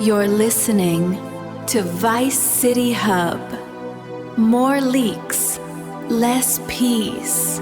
You're listening to Vice City Hub. More leaks, less peace.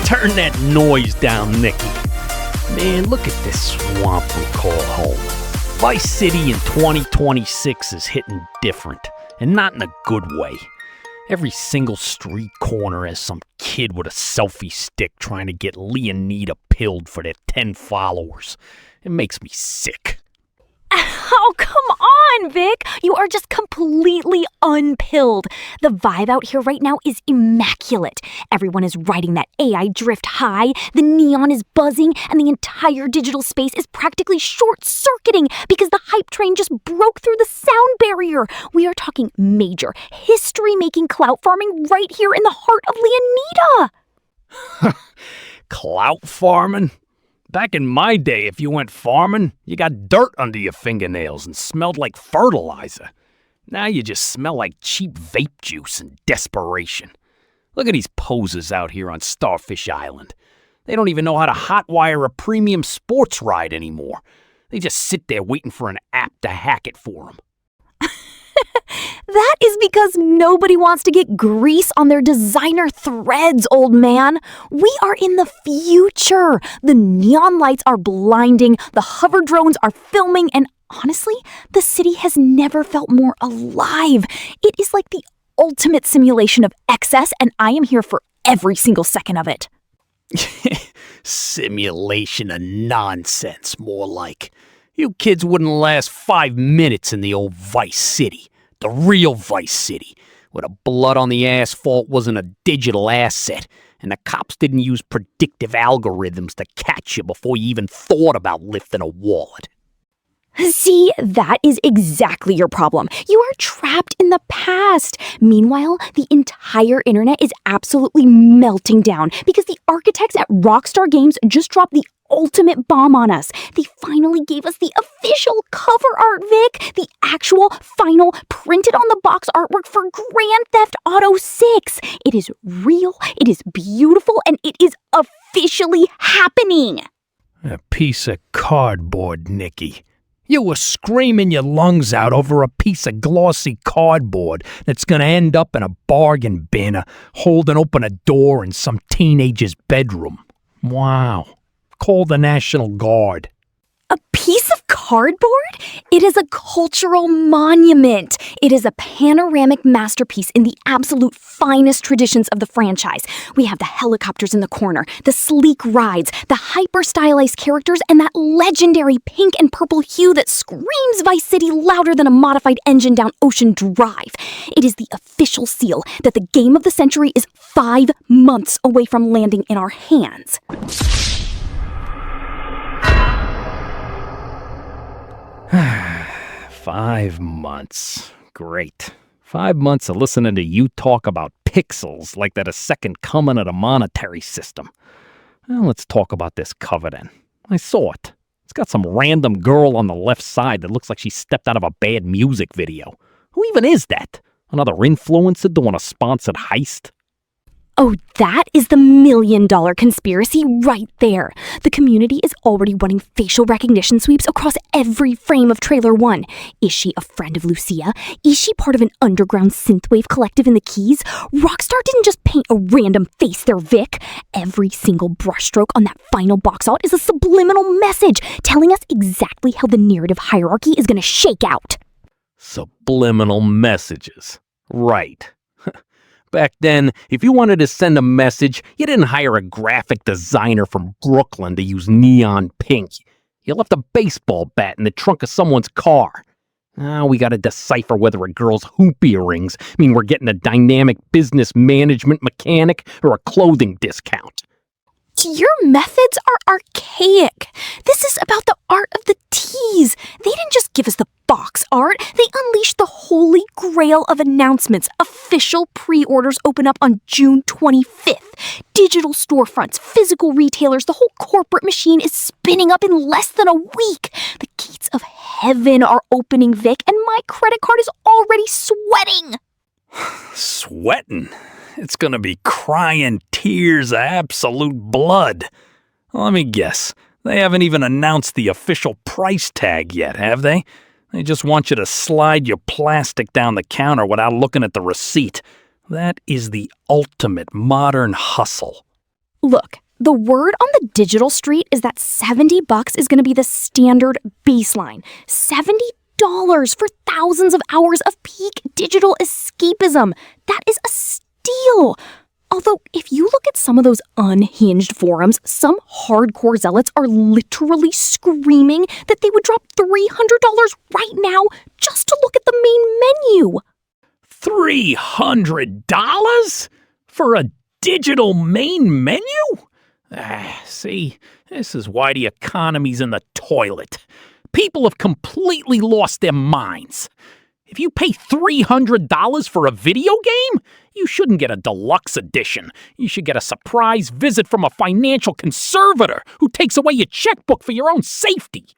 Turn that noise down, Nicky. Man, look at this swamp we call home. Vice City in 2026 is hitting different, and not in a good way. Every single street corner has some kid with a selfie stick trying to get Leonida pilled for their 10 followers. It makes me sick. Oh, come on, Vic. You are just completely unpilled. The vibe out here right now is immaculate. Everyone is riding that AI drift high, the neon is buzzing, and the entire digital space is practically short-circuiting because the hype train just broke through the sound barrier. We are talking major, history-making clout farming right here in the heart of Leonida. Clout farming? Back in my day, if you went farming, you got dirt under your fingernails and smelled like fertilizer. Now you just smell like cheap vape juice and desperation. Look at these posers out here on Starfish Island. They don't even know how to hotwire a premium sports ride anymore. They just sit there waiting for an app to hack it for them. That is because nobody wants to get grease on their designer threads, old man. We are in the future. The neon lights are blinding, the hover drones are filming, and honestly, the city has never felt more alive. It is like the ultimate simulation of excess, and I am here for every single second of it. Simulation of nonsense, more like. You kids wouldn't last 5 minutes in the old Vice City. The real Vice City, where the blood on the asphalt wasn't a digital asset, and the cops didn't use predictive algorithms to catch you before you even thought about lifting a wallet. See, that is exactly your problem. You are trapped in the past. Meanwhile, the entire internet is absolutely melting down because the architects at Rockstar Games just dropped the ultimate bomb on us. They finally gave us the official cover art, Vic. The actual, final, printed on the box artwork for Grand Theft Auto 6. It is real, it is beautiful, and it is officially happening. A piece of cardboard, Nicky. You were screaming your lungs out over a piece of glossy cardboard that's going to end up in a bargain bin or holding open a door in some teenager's bedroom. Wow. Call the National Guard. A piece of cardboard? It is a cultural monument. It is a panoramic masterpiece in the absolute finest traditions of the franchise. We have the helicopters in the corner, the sleek rides, the hyper-stylized characters, and that legendary pink and purple hue that screams Vice City louder than a modified engine down Ocean Drive. It is the official seal that the game of the century is 5 months away from landing in our hands. 5 months. Great. 5 months of listening to you talk about pixels like they're a second coming of the monetary system. Well, let's talk about this cover then. I saw it. It's got some random girl on the left side that looks like she stepped out of a bad music video. Who even is that? Another influencer doing a sponsored heist? Oh, that is the $1 million conspiracy right there. The community is already running facial recognition sweeps across every frame of Trailer 1. Is she a friend of Lucia? Is she part of an underground synthwave collective in the Keys? Rockstar didn't just paint a random face there, Vic. Every single brushstroke on that final box art is a subliminal message telling us exactly how the narrative hierarchy is going to shake out. Subliminal messages. Right. Back then, if you wanted to send a message, you didn't hire a graphic designer from Brooklyn to use neon pink. You left a baseball bat in the trunk of someone's car. Now we gotta decipher whether a girl's hoop earrings mean we're getting a dynamic business management mechanic or a clothing discount. Your methods are archaic. This is about the art of the tease. They didn't just give us the box art, they unleash the holy grail of announcements. Official pre-orders open up on June 25th. Digital storefronts, physical retailers, the whole corporate machine is spinning up in less than a week. The gates of heaven are opening, Vic, and my credit card is already sweating. Sweating? It's gonna be crying tears of absolute blood. Let me guess. They haven't even announced the official price tag yet, have they? They just want you to slide your plastic down the counter without looking at the receipt. That is the ultimate modern hustle. Look, the word on the digital street is that $70 is going to be the standard baseline. $70 for thousands of hours of peak digital escapism. That is a steal. Although, if you look at some of those unhinged forums, some hardcore zealots are literally screaming that they would drop $300 right now just to look at the main menu. $300? For a digital main menu? See, this is why the economy's in the toilet. People have completely lost their minds. If you pay $300 for a video game, you shouldn't get a deluxe edition. You should get a surprise visit from a financial conservator who takes away your checkbook for your own safety.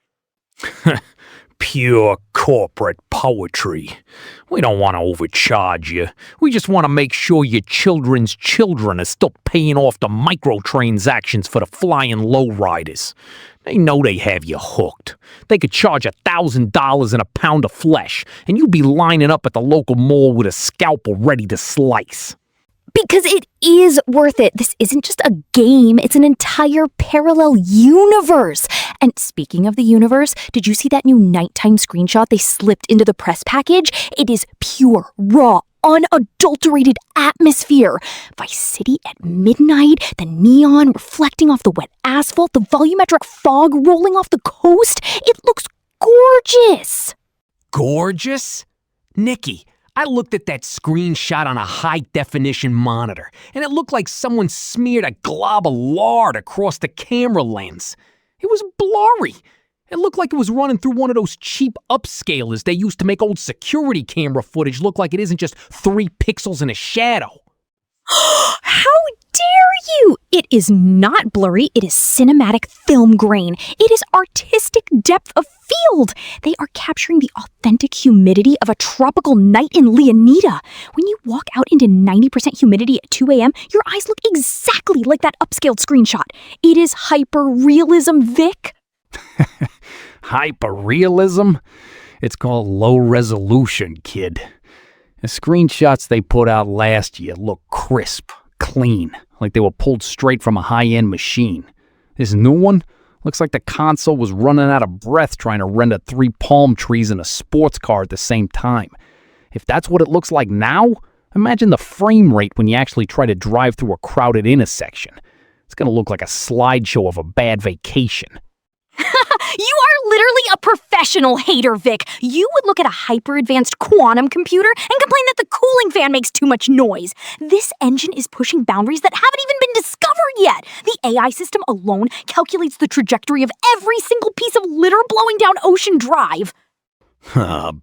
Pure corporate poetry. We don't want to overcharge you. We just want to make sure your children's children are still paying off the microtransactions for the flying lowriders. They know they have you hooked. They could charge $1,000 and a pound of flesh, and you'd be lining up at the local mall with a scalpel ready to slice. Because it is worth it. This isn't just a game, it's an entire parallel universe. And speaking of the universe, did you see that new nighttime screenshot they slipped into the press package? It is pure, raw, unadulterated atmosphere. Vice City at midnight, the neon reflecting off the wet asphalt, the volumetric fog rolling off the coast. It looks gorgeous. Gorgeous? Nikki, I looked at that screenshot on a high-definition monitor, and it looked like someone smeared a glob of lard across the camera lens. It was blurry. It looked like it was running through one of those cheap upscalers they used to make old security camera footage look like it isn't just 3 pixels in a shadow. How dare you! It is not blurry, it is cinematic film grain. It is artistic depth of field. They are capturing the authentic humidity of a tropical night in Leonida. When you walk out into 90% humidity at 2 a.m., your eyes look exactly like that upscaled screenshot. It is hyper-realism, Vic. Hyper-realism? It's called low resolution, kid. The screenshots they put out last year look crisp, clean, like they were pulled straight from a high-end machine. This new one looks like the console was running out of breath trying to render 3 palm trees and a sports car at the same time. If that's what it looks like now, imagine the frame rate when you actually try to drive through a crowded intersection. It's going to look like a slideshow of a bad vacation. You are literally a professional hater, Vic. You would look at a hyper-advanced quantum computer and complain that the cooling fan makes too much noise. This engine is pushing boundaries that haven't even been discovered yet. The AI system alone calculates the trajectory of every single piece of litter blowing down Ocean Drive.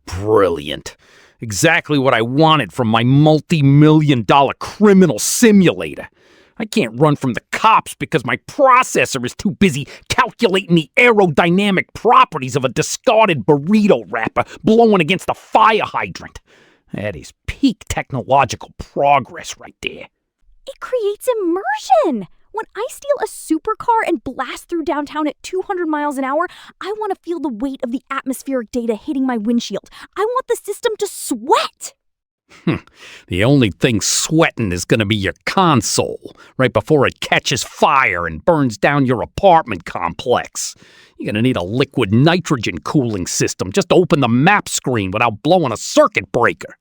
Brilliant. Exactly what I wanted from my multi-million-dollar criminal simulator. I can't run from the cops because my processor is too busy calculating the aerodynamic properties of a discarded burrito wrapper blowing against a fire hydrant. That is peak technological progress right there. It creates immersion. When I steal a supercar and blast through downtown at 200 miles an hour, I want to feel the weight of the atmospheric data hitting my windshield. I want the system to sweat. The only thing sweating is going to be your console, right before it catches fire and burns down your apartment complex. You're going to need a liquid nitrogen cooling system just to open the map screen without blowing a circuit breaker.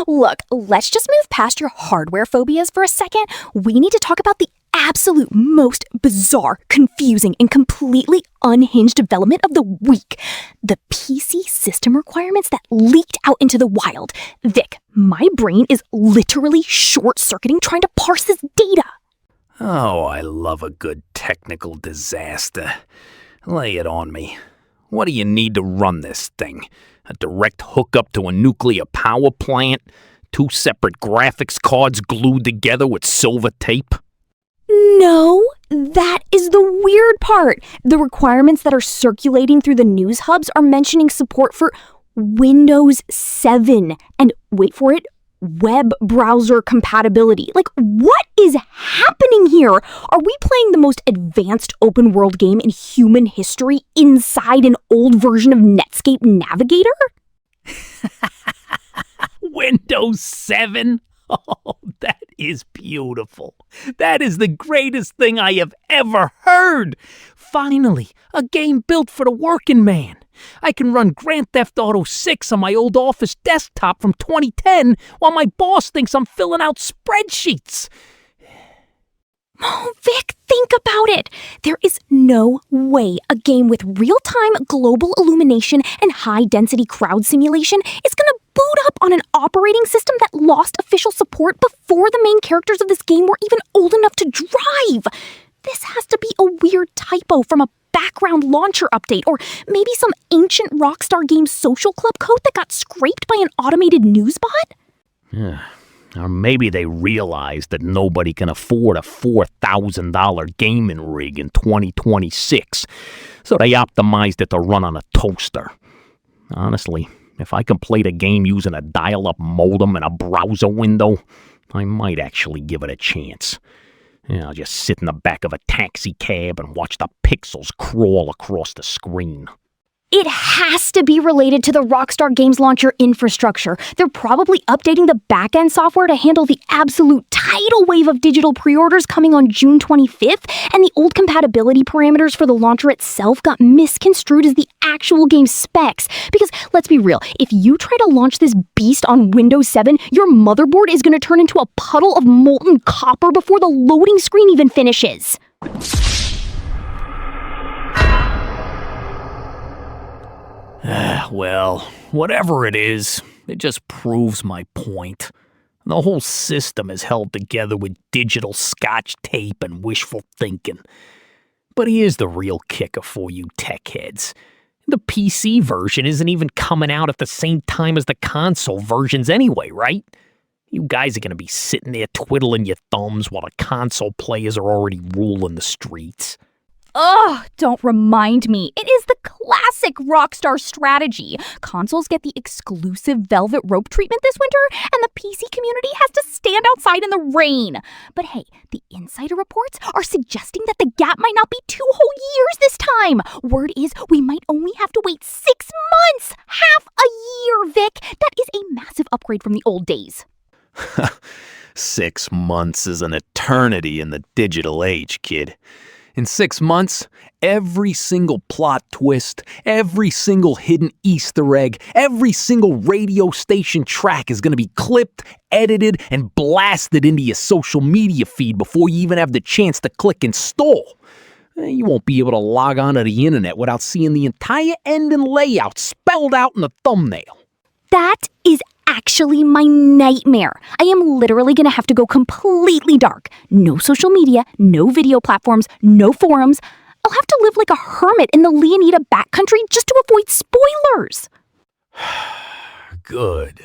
Look, let's just move past your hardware phobias for a second. We need to talk about the absolute most bizarre, confusing, and completely unhinged development of the week. The PC system requirements that leaked out into the wild. Vic, my brain is literally short-circuiting trying to parse this data. Oh, I love a good technical disaster. Lay it on me. What do you need to run this thing? A direct hookup to a nuclear power plant? 2 separate graphics cards glued together with silver tape? No, that is the weird part. The requirements that are circulating through the news hubs are mentioning support for Windows 7 and, wait for it, web browser compatibility. Like, what is happening here? Are we playing the most advanced open world game in human history inside an old version of Netscape Navigator? Windows 7? Oh, that is beautiful. That is the greatest thing I have ever heard. Finally, a game built for the working man. I can run Grand Theft Auto 6 on my old office desktop from 2010 while my boss thinks I'm filling out spreadsheets. Oh, Vic, think about it. There is no way a game with real-time global illumination and high-density crowd simulation is going to boot up on an operating system that lost official support before the main characters of this game were even old enough to drive. This has to be a weird typo from a background launcher update, or maybe some ancient Rockstar Games social club code that got scraped by an automated news bot? Yeah. Or maybe they realized that nobody can afford a $4,000 gaming rig in 2026, so they optimized it to run on a toaster. Honestly, if I can play the game using a dial-up modem and a browser window, I might actually give it a chance. Yeah, I'll just sit in the back of a taxi cab and watch the pixels crawl across the screen. It has to be related to the Rockstar Games launcher infrastructure. They're probably updating the back-end software to handle the absolute tidal wave of digital pre-orders coming on June 25th, and the old compatibility parameters for the launcher itself got misconstrued as the actual game specs. Because, let's be real, if you try to launch this beast on Windows 7, your motherboard is going to turn into a puddle of molten copper before the loading screen even finishes. Well, whatever it is, it just proves my point. The whole system is held together with digital scotch tape and wishful thinking. But here's the real kicker for you tech heads. The PC version isn't even coming out at the same time as the console versions anyway, right? You guys are going to be sitting there twiddling your thumbs while the console players are already ruling the streets. Ugh, don't remind me. It is the classic Rockstar strategy. Consoles get the exclusive velvet rope treatment this winter, and the PC community has to stand outside in the rain. But hey, the insider reports are suggesting that the gap might not be 2 whole years this time. Word is we might only have to wait 6 months, half a year, Vic. That is a massive upgrade from the old days. 6 months is an eternity in the digital age, kid. In 6 months, every single plot twist, every single hidden Easter egg, every single radio station track is going to be clipped, edited, and blasted into your social media feed before you even have the chance to click install. You won't be able to log onto the internet without seeing the entire end and layout spelled out in the thumbnail. That is actually my nightmare. I am literally going to have to go completely dark. No social media, no video platforms, no forums. I'll have to live like a hermit in the Leonida backcountry just to avoid spoilers. Good.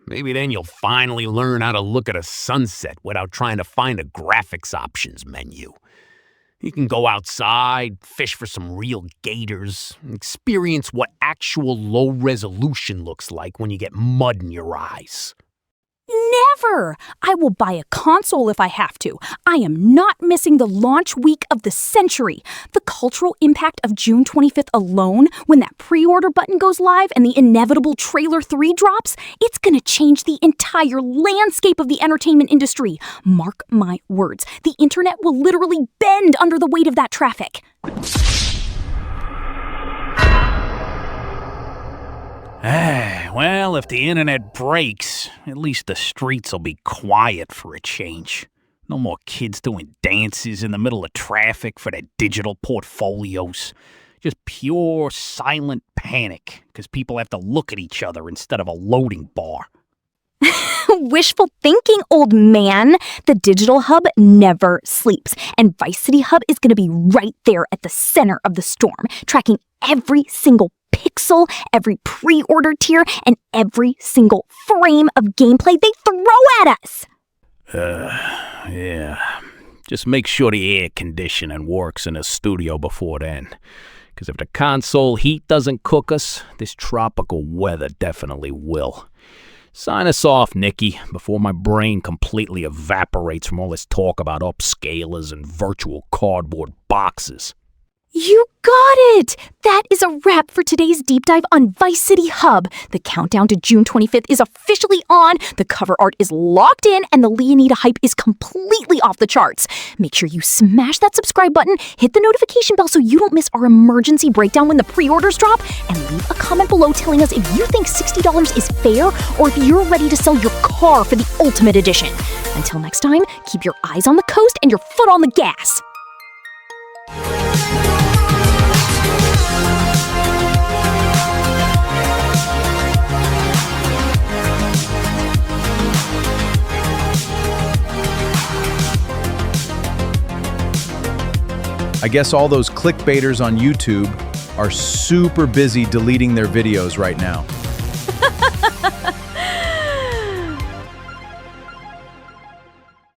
Maybe then you'll finally learn how to look at a sunset without trying to find a graphics options menu. You can go outside, fish for some real gators, and experience what actual low resolution looks like when you get mud in your eyes. Never! I will buy a console if I have to. I am not missing the launch week of the century. The cultural impact of June 25th alone, when that pre-order button goes live and the inevitable Trailer 3 drops, it's gonna change the entire landscape of the entertainment industry. Mark my words, the internet will literally bend under the weight of that traffic. Well, if the internet breaks, at least the streets will be quiet for a change. No more kids doing dances in the middle of traffic for their digital portfolios. Just pure, silent panic, because people have to look at each other instead of a loading bar. Wishful thinking, old man. The digital hub never sleeps, and Vice City Hub is going to be right there at the center of the storm, tracking every single pixel, every pre-order tier, and every single frame of gameplay they throw at us. Yeah. Just make sure the air conditioning works in the studio before then. Because if the console heat doesn't cook us, this tropical weather definitely will. Sign us off, Nikki, before my brain completely evaporates from all this talk about upscalers and virtual cardboard boxes. You got it! That is a wrap for today's deep dive on Vice City Hub. The countdown to June 25th is officially on, the cover art is locked in, and the Leonida hype is completely off the charts. Make sure you smash that subscribe button, hit the notification bell so you don't miss our emergency breakdown when the pre-orders drop, and leave a comment below telling us if you think $60 is fair or if you're ready to sell your car for the Ultimate Edition. Until next time, keep your eyes on the coast and your foot on the gas. I guess all those clickbaiters on YouTube are super busy deleting their videos right now.